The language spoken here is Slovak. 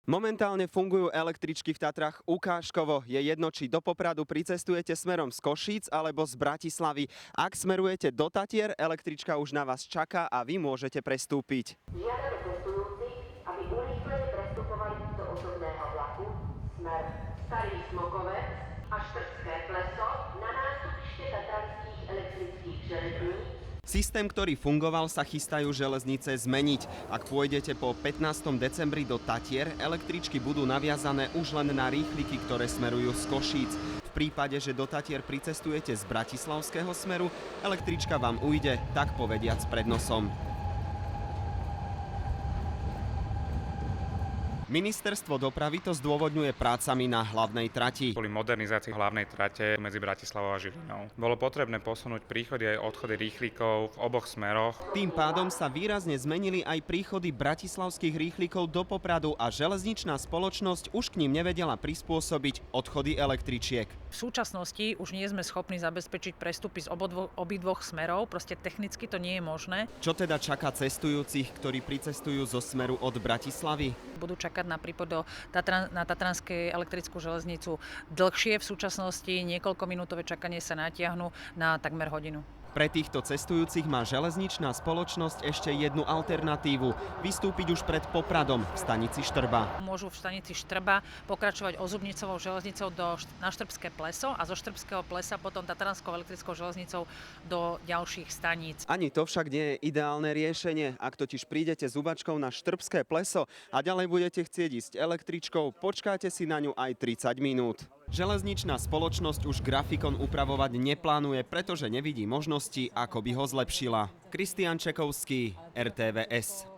Momentálne fungujú električky v Tatrách ukážkovo. Je jedno, či do Popradu pricestujete smerom z Košíc alebo z Bratislavy. Ak smerujete do Tatier, električka už na vás čaká a vy môžete prestúpiť. Žiadame cestujúcich, aby urýchlene prestupovali do osobného vlaku smer Starý Smokovec a Štrbské Pleso na nástupište Tatranských elektrických železníc. Systém, ktorý fungoval, sa chystajú železnice zmeniť. Ak pôjdete po 15. decembri do Tatier, električky budú naviazané už len na rýchliky, ktoré smerujú z Košíc. V prípade, že do Tatier pricestujete z bratislavského smeru, električka vám ujde, tak povediac, pred nosom. Ministerstvo dopravy to zdôvodňuje prácami na hlavnej trati. Kvôli modernizácii hlavnej trate medzi Bratislavou a Žilinou bolo potrebné posunúť príchody aj odchody rýchlikov v oboch smeroch. Tým pádom sa výrazne zmenili aj príchody bratislavských rýchlikov do Popradu a železničná spoločnosť už k ním nevedela prispôsobiť odchody električiek. V súčasnosti už nie sme schopní zabezpečiť prestupy z obidvoch smerov, proste technicky to nie je možné. Čo teda čaká cestujúcich, ktorí pricestujú zo smeru od Bratislavy? Budú čakať na prípad na Tatranskej elektrickú železnicu dlhšie. V súčasnosti niekoľkominútové čakanie sa natiahnu na takmer hodinu. Pre týchto cestujúcich má železničná spoločnosť ešte jednu alternatívu. Vystúpiť už pred Popradom v stanici Štrba. Môžu v stanici Štrba pokračovať Ozubnicovou železnicou na Štrbské Pleso a zo Štrbského Plesa potom Tatranskou elektrickou železnicou do ďalších staníc. Ani to však nie je ideálne riešenie. Ak totiž prídete s Ubačkou na Štrbské Pleso a ďalej budete chcieť ísť električkou, počkáte si na ňu aj 30 minút. Železničná spoločnosť už grafikon upravovať neplánuje, pretože nevidí možnosti, ako by ho zlepšila. Kristián Čekovský, RTVS.